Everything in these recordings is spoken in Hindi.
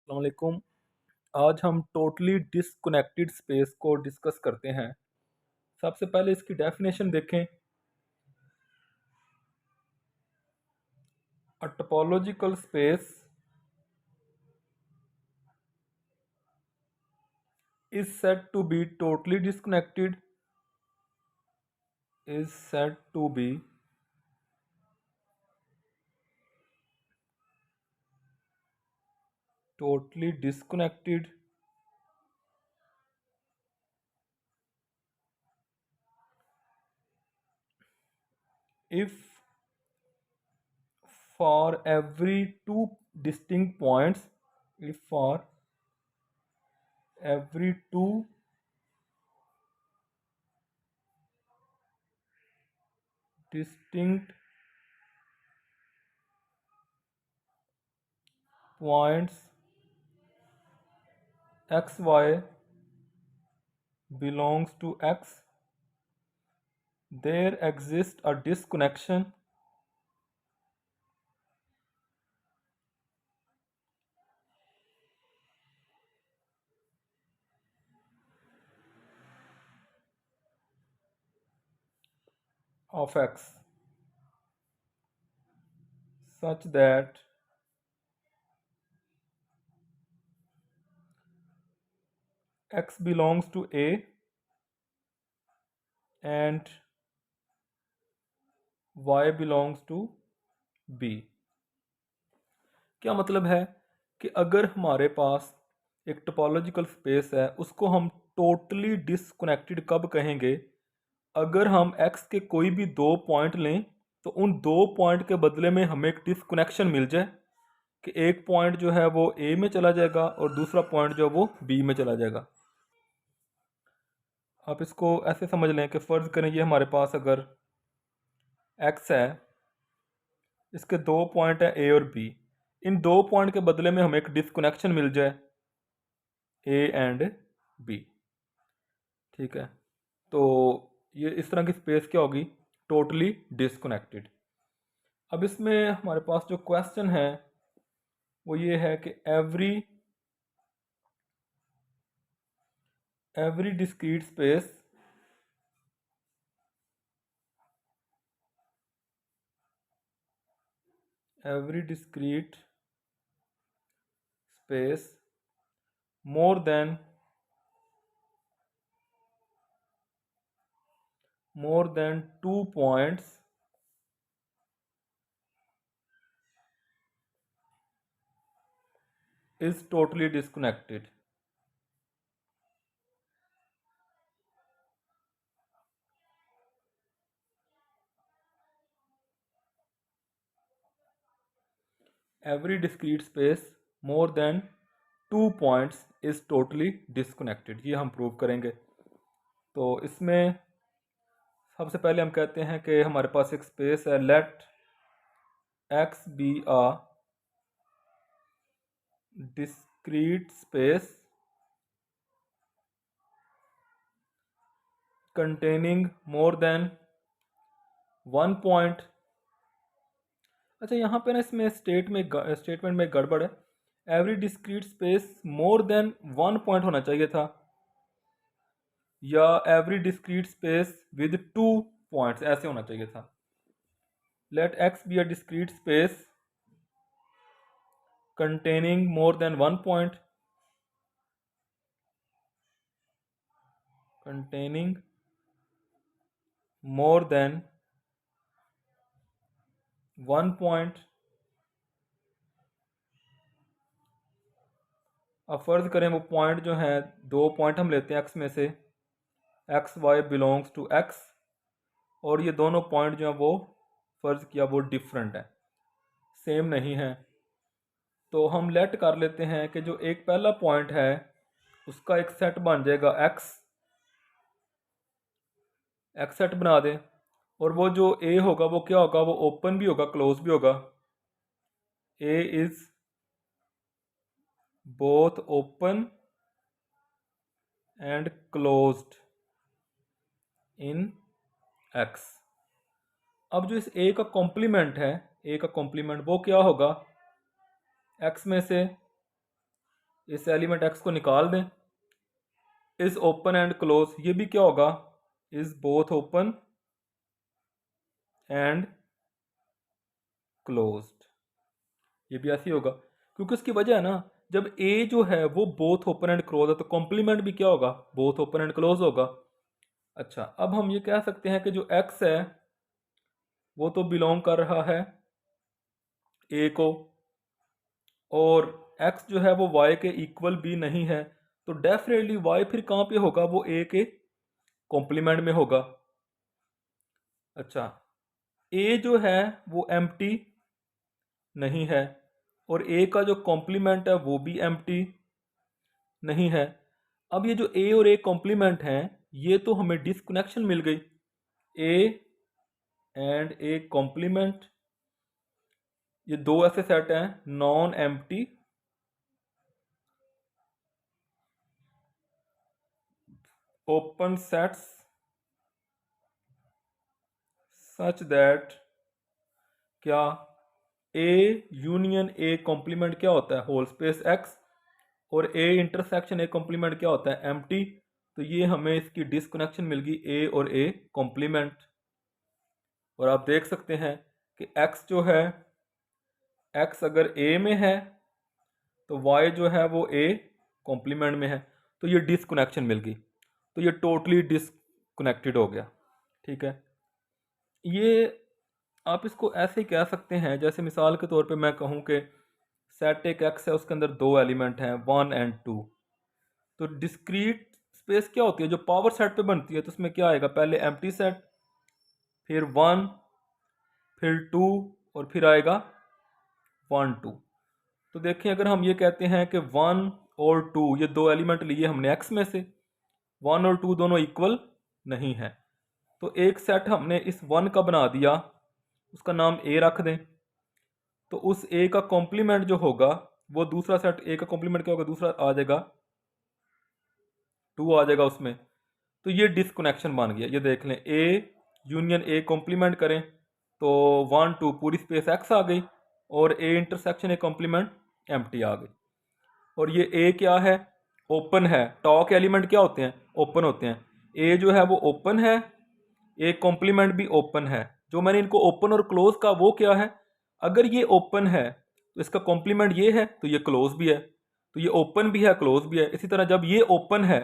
अस्सलाम वालेकुम। आज हम टोटली डिस्कनेक्टेड स्पेस को डिस्कस करते हैं। सबसे पहले इसकी डेफिनेशन देखें। अ topological space is said to be totally disconnected is said to be totally disconnected if for every two distinct points if for every two distinct points xy belongs to x, there exists a disconnection of x such that x belongs to A and y belongs to B। क्या मतलब है कि अगर हमारे पास एक टोपोलॉजिकल स्पेस है उसको हम टोटली डिसकनेक्टेड कब कहेंगे? अगर हम x के कोई भी दो पॉइंट लें तो उन दो पॉइंट के बदले में हमें एक डिसकनेक्शन मिल जाए कि एक पॉइंट जो है वो A में चला जाएगा और दूसरा पॉइंट जो है वो B में चला जाएगा। आप इसको ऐसे समझ लें कि फ़र्ज़ करें ये हमारे पास अगर x है, इसके दो पॉइंट हैं A और B। इन दो पॉइंट के बदले में हमें एक डिसकनेक्शन मिल जाए A एंड B। ठीक है, तो ये इस तरह की स्पेस क्या होगी? Totally disconnected. अब इसमें हमारे पास जो क्वेश्चन है वो ये है कि every discrete space every discrete space more than two points is totally disconnected। every discrete space more than two points is totally disconnected, ये हम प्रूव करेंगे। तो इसमें सबसे पहले हम कहते हैं कि हमारे पास एक स्पेस है, let x be a discrete space containing more than one point। अच्छा, यहाँ पे ना इसमें स्टेटमेंट में गड़बड़ है। Every discrete space more than one point होना चाहिए था, या every discrete space with two points ऐसे होना चाहिए था। Let x be a discrete space containing more than one point, containing more than one point. अब फर्ज करें वो पॉइंट जो है, दो पॉइंट हम लेते हैं एक्स में से, x y belongs to x, और ये दोनों पॉइंट जो हैं वो फर्ज किया वो डिफरेंट है, सेम नहीं है। तो हम लेट कर लेते हैं कि जो एक पहला पॉइंट है उसका एक सेट बन जाएगा एक्स सेट बना दें, और वो जो ए होगा वो क्या होगा? वो ओपन भी होगा, क्लोज भी होगा। A is both open and closed in X. अब जो इस ए का कॉम्प्लीमेंट है, ए का कॉम्प्लीमेंट वो क्या होगा? एक्स में से इस एलिमेंट x को निकाल दें। इज ओपन एंड क्लोज, ये भी क्या होगा, is both open and closed, ये भी ऐसे ही होगा क्योंकि उसकी वजह है ना, जब a जो है वो बोथ ओपन एंड क्लोज है तो कॉम्प्लीमेंट भी क्या होगा, बोथ ओपन एंड क्लोज होगा। अच्छा, अब हम ये कह सकते हैं कि जो x है वो तो बिलोंग कर रहा है a को, और x जो है वो y के इक्वल भी नहीं है, तो डेफिनेटली y फिर कहाँ पे होगा, वो a के कॉम्प्लीमेंट में होगा। अच्छा, a जो है वो एम्प्टी नहीं है, और a का जो कॉम्प्लीमेंट है वो भी एम्प्टी नहीं है। अब ये जो a और a कॉम्प्लीमेंट हैं, ये तो हमें डिस्कनेक्शन मिल गई, a एंड a कॉम्प्लीमेंट, ये दो ऐसे सेट हैं non empty open sets such that क्या a यूनियन a कॉम्प्लीमेंट क्या होता है, होल स्पेस x, और a इंटरसेक्शन a कॉम्प्लीमेंट क्या होता है, एम्प्टी। तो ये हमें इसकी डिस्कनेक्शन मिल गई a और a कॉम्प्लीमेंट। और आप देख सकते हैं कि x जो है, x अगर a में है तो y जो है वो a कॉम्प्लीमेंट में है, तो ये डिस्कनेक्शन मिल गई, तो ये टोटली डिस्कनेक्टेड हो गया। ठीक है, ये आप इसको ऐसे ही कह सकते हैं, जैसे मिसाल के तौर पे मैं कहूँ कि सेट एक x है, उसके अंदर दो एलिमेंट हैं 1 एंड 2, तो डिस्क्रीट स्पेस क्या होती है जो पावर सेट पे बनती है, तो उसमें क्या आएगा, पहले एम्प्टी सेट, फिर 1, फिर 2, और फिर आएगा 1 2। तो देखिए, अगर हम ये कहते हैं कि 1 और 2 ये दो एलिमेंट लिए हमने x में से, 1 और 2 दोनों इक्वल नहीं है, तो एक सेट हमने इस 1 का बना दिया, उसका नाम a रख दें, तो उस a का कॉम्प्लीमेंट जो होगा वो दूसरा सेट a का कॉम्प्लीमेंट क्या होगा, दूसरा आ जाएगा 2 आ जाएगा उसमें। तो ये डिस्कनेक्शन बन गया, ये देख लें, a यूनियन a कॉम्प्लीमेंट करें तो 1 2 पूरी स्पेस x आ गई, और a intersection a complement empty आ गई। और ये a क्या है, ओपन है, टॉक एलिमेंट क्या होते हैं, ओपन होते हैं, a जो है वो ओपन है, a कॉम्प्लीमेंट भी ओपन है। जो मैंने इनको ओपन और क्लोज का वो क्या है, अगर ये ओपन है तो इसका कॉम्प्लीमेंट ये है तो ये क्लोज भी है, तो ये ओपन भी है क्लोज भी है। इसी तरह जब ये ओपन है,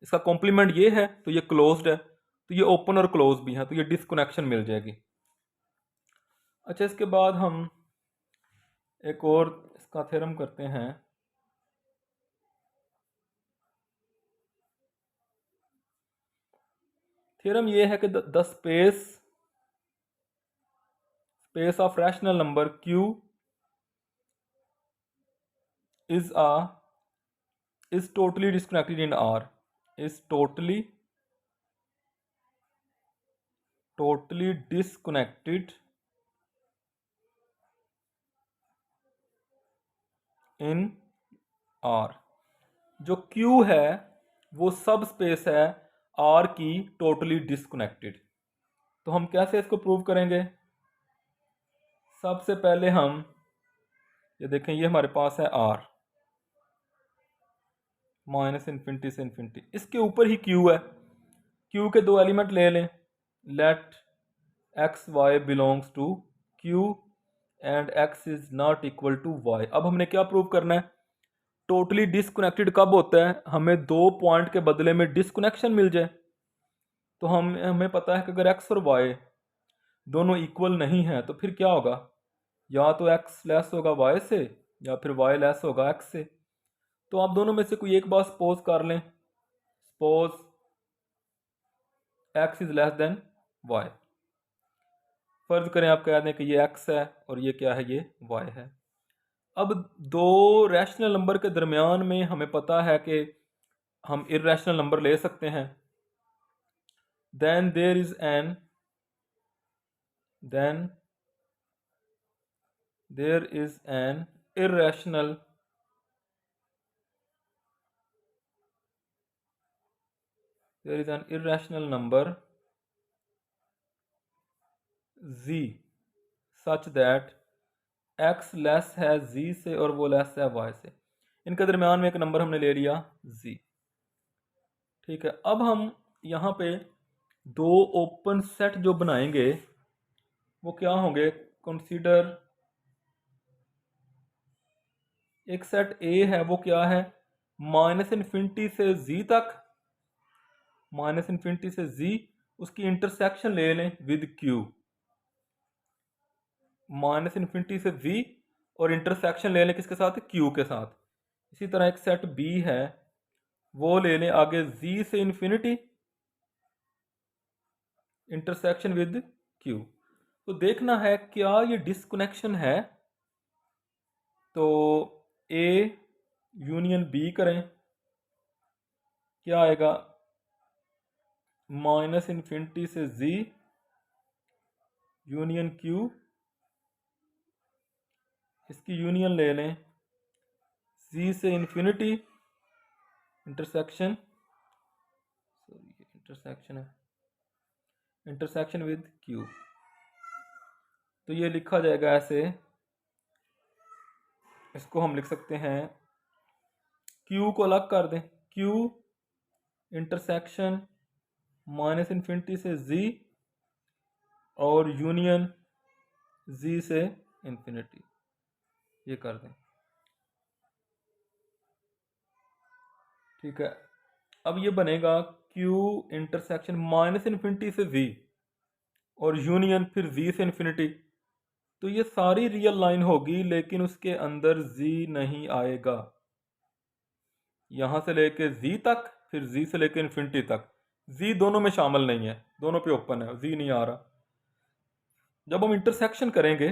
इसका कॉम्प्लीमेंट ये है तो ये क्लोज्ड है, तो ये ओपन और क्लोज भी है, तो ये डिस्कनेक्शन मिल जाएगी। अच्छा, इसके बाद हम एक और इसका थ्योरम करते हैं। थ्योरम ये है कि the space of rational number q is totally disconnected in R, is totally disconnected in R। जो Q है वो सब स्पेस है R की टोटली डिस्कनेक्टेड। तो हम कैसे इसको प्रूव करेंगे, सबसे पहले हम ये देखें, ये हमारे पास है R माइनस इन्फिनिटी से इन्फिनिटी, इसके ऊपर ही Q है, Q के दो एलिमेंट ले लें, let x y belongs to Q and x is not equal to y। अब हमने क्या प्रूव करना है, टोटली डिस्कनेक्टेड कब होता है, हमें दो पॉइंट के बदले में डिस्कनेक्शन मिल जाए। तो हमें पता है कि अगर x और y दोनों इक्वल नहीं है तो फिर क्या होगा, या तो x लेस होगा y से या फिर y लेस होगा x से। तो आप दोनों में से कोई एक बात सपोज कर लें, suppose x is less than y, फर्ज करें आप कह दें कि ये x है और ये क्या है, ये y है। अब दो रैशनल नंबर के दरमियान में हमें पता है कि हम इर्रेशनल नंबर ले सकते हैं, then there is an then there is an irrational number z such that x less है z से और वो लेस है y से। इनके दरमियान में एक नंबर हमने ले लिया z। ठीक है, अब हम यहाँ पे दो ओपन सेट जो बनाएंगे वो क्या होंगे। कंसीडर एक सेट ए है, वो क्या है, -∞ से z तक, -∞ से z, उसकी इंटरसेक्शन ले लें विद q, -∞ से z और इंटरसेक्शन ले लें किसके साथ, q के साथ। इसी तरह एक सेट b है, वो ले लें आगे z से इन्फिनिटी, इंटरसेक्शन विद q। तो देखना है क्या ये डिसकनेक्शन है, तो a यूनियन b करें, क्या आएगा, -∞ से z यूनियन q, इसकी यूनियन ले लें z से इन्फिनिटी, इंटरसेक्शन, सॉरी इंटरसेक्शन है, इंटरसेक्शन विद q। तो ये लिखा जाएगा ऐसे, इसको हम लिख सकते हैं, q को अलग कर दें, q इंटरसेक्शन -∞ से z और यूनियन z से इन्फिनिटी, ये कर दें। ठीक है, अब ये बनेगा q इंटरसेक्शन -∞ से z और यूनियन फिर z से इन्फिनिटी। तो ये सारी रियल लाइन होगी लेकिन उसके अंदर z नहीं आएगा, यहाँ से लेके z तक, फिर z से लेके इन्फिनिटी तक, z दोनों में शामिल नहीं है, दोनों पे ओपन है, z नहीं आ रहा। जब हम इंटरसेक्शन करेंगे,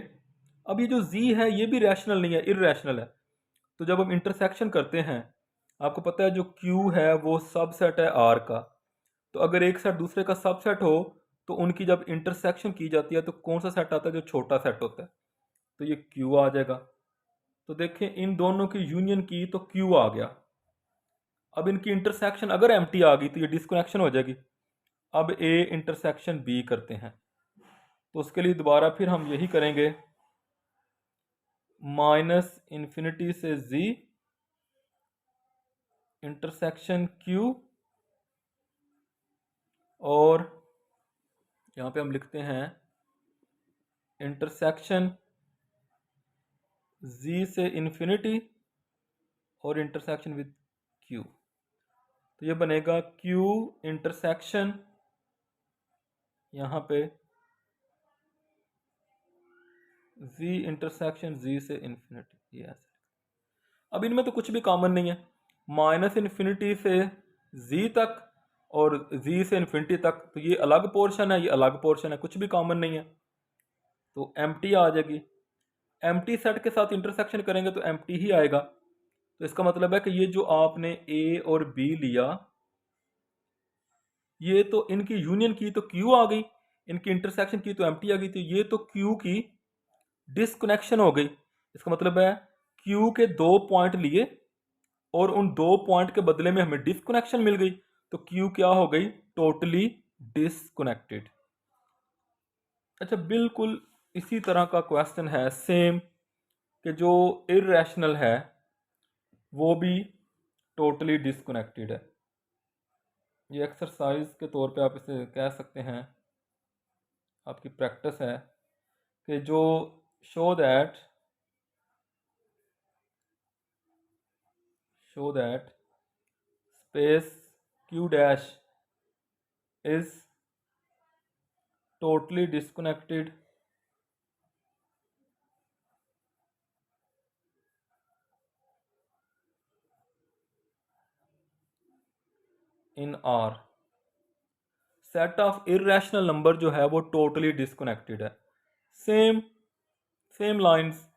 अब ये जो z है ये भी रैशनल नहीं है, इररैशनल है। तो जब हम इंटरसेक्शन करते हैं, आपको पता है जो q है वो सबसेट है r का, तो अगर एक सेट दूसरे का सबसेट हो तो उनकी जब इंटरसेक्शन की जाती है तो कौन सा सेट आता है, जो छोटा सेट होता है, तो ये q आ जाएगा। तो देखें इन दोनों की यूनियन की तो q आ गया। अब इनकी इंटरसेक्शन अगर एम्प्टी आ गई तो ये डिस्कनेक्शन हो जाएगी। अब a इंटरसेक्शन b करते हैं, तो उसके लिए दोबारा फिर हम यही करेंगे, -∞ से z इंटरसेक्शन q, और यहाँ पे हम लिखते हैं इंटरसेक्शन z से इन्फिनिटी और इंटरसेक्शन विद q। तो ये बनेगा q इंटरसेक्शन, यहाँ पे z इंटरसेक्शन z से इन्फिनिटी, ये ऐसे। अब इनमें तो कुछ भी कॉमन नहीं है, -∞ से z तक और z से इन्फिनिटी तक, तो ये अलग पोर्शन है, ये अलग पोर्शन है, कुछ भी कॉमन नहीं है, तो एम्प्टी आ जाएगी। एम्प्टी सेट के साथ इंटरसेक्शन करेंगे तो एम्प्टी ही आएगा। तो इसका मतलब है कि ये जो आपने a और b लिया, ये तो इनकी यूनियन की तो q आ गई, इनकी इंटरसेक्शन की तो एम्प्टी आ गई, तो ये तो q की डिसकनेक्शन हो गई। इसका मतलब है q के दो पॉइंट लिए और उन दो पॉइंट के बदले में हमें डिसकनेक्शन मिल गई, तो q क्या हो गई, टोटली डिसकनेक्टेड। अच्छा, बिल्कुल इसी तरह का क्वेश्चन है सेम, कि जो इररेशनल है वो भी टोटली डिसकनेक्टेड है। ये एक्सरसाइज के तौर पे आप इसे कह सकते हैं, आपकी प्रैक्टिस है, कि जो show that space q dash is totally disconnected in R। Set of irrational number जो है वो टोटली डिसकनेक्टेड है। Same lines,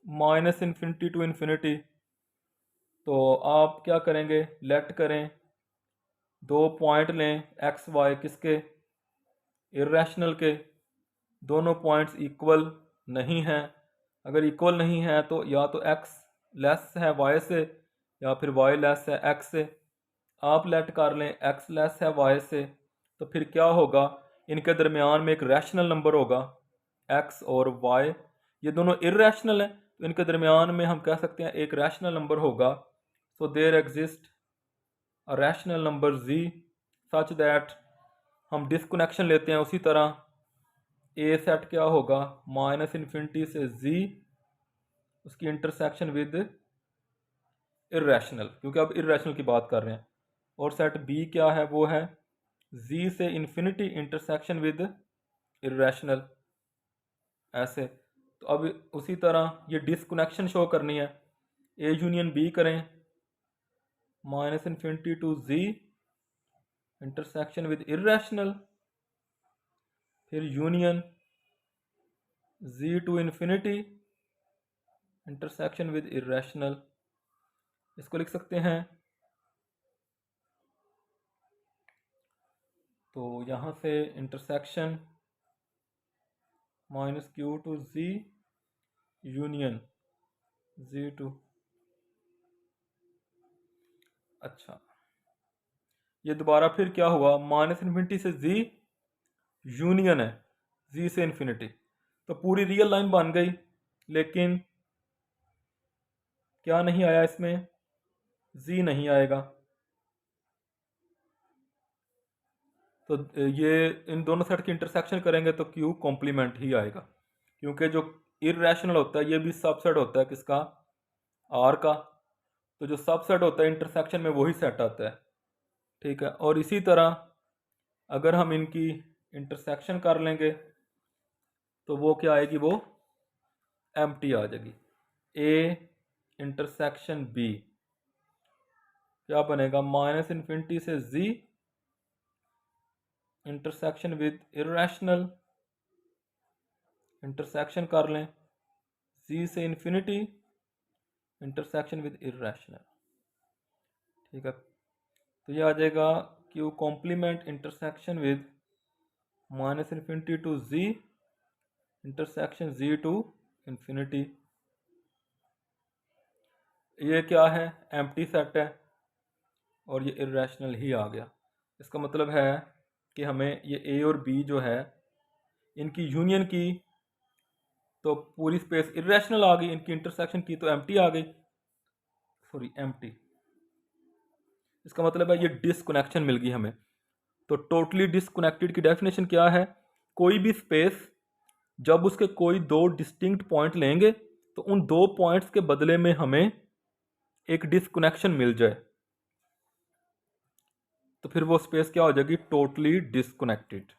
-∞ to infinity. तो आप क्या करेंगे, लेट करें, दो पॉइंट लें x y किसके, इरेशनल के, दोनों पॉइंट्स इक्वल नहीं हैं। अगर इक्वल नहीं है तो या तो x लेस है y से या फिर y लेस है x से। आप लेट कर लें x लेस है y से, तो फिर क्या होगा, इनके दरमियान में एक रैशनल नंबर होगा x और y, ये दोनों इरेशनल हैं, तो इनके दरमियान में हम कह सकते हैं एक रैशनल नंबर होगा। So there exist a rational number z such that, हम डिस्कनेक्शन लेते हैं उसी तरह ए सेट क्या होगा -∞ से z, उसकी इंटरसेक्शन विद इर्रेशनल, क्योंकि अब इर्रेशनल की बात कर रहे हैं। और सेट बी क्या है, वो है z से इन्फिनिटी इंटरसेक्शन विद इर्रेशनल, ऐसे। तो अब उसी तरह ये डिस्कनेक्शन शो करनी है, ए यूनियन बी करें, -∞ to z intersection with irrational, फिर union z to infinity intersection with irrational. इसको लिख सकते हैं, तो यहाँ से intersection -q to z union z to, अच्छा ये दोबारा फिर क्या हुआ, -∞ से z यूनियन है z से इन्फिनिटी, तो पूरी रियल लाइन बन गई। लेकिन क्या नहीं आया इसमें, z नहीं आएगा। तो ये इन दोनों सेट की इंटरसेक्शन करेंगे तो q कॉम्प्लीमेंट ही आएगा, क्योंकि जो इर्रेशनल होता है ये भी सबसेट होता है किसका, r का। तो जो सबसेट होता है इंटरसेक्शन में वही सेट आता है, ठीक है। और इसी तरह अगर हम इनकी इंटरसेक्शन कर लेंगे तो वो क्या आएगी, वो एम्प्टी आ जाएगी। ए इंटरसेक्शन बी क्या बनेगा, -∞ से z intersection with irrational, intersection कर लें z से इन्फिनिटी इंटरसेक्शन विद इर्रेशनल, ठीक है। तो ये आ जाएगा q complement intersection with -∞ to z intersection z to infinity. ये क्या है, एम्प्टी सेट है और ये इर्रेशनल ही आ गया। इसका मतलब है कि हमें ये ए और बी जो है इनकी यूनियन की तो पूरी स्पेस इर्रेशनल आ गई, इनकी इंटरसेक्शन की तो एम्प्टी आ गई, सॉरी एम्प्टी। इसका मतलब है ये डिसकनेक्शन मिल गई हमें। तो टोटली डिसकनेक्टेड की डेफिनेशन क्या है, कोई भी स्पेस जब उसके कोई दो डिस्टिंक्ट पॉइंट लेंगे तो उन दो पॉइंट्स के बदले में हमें एक डिसकनेक्शन मिल जाए, तो फिर वो स्पेस क्या हो जाएगी, टोटली डिसकनेक्टेड।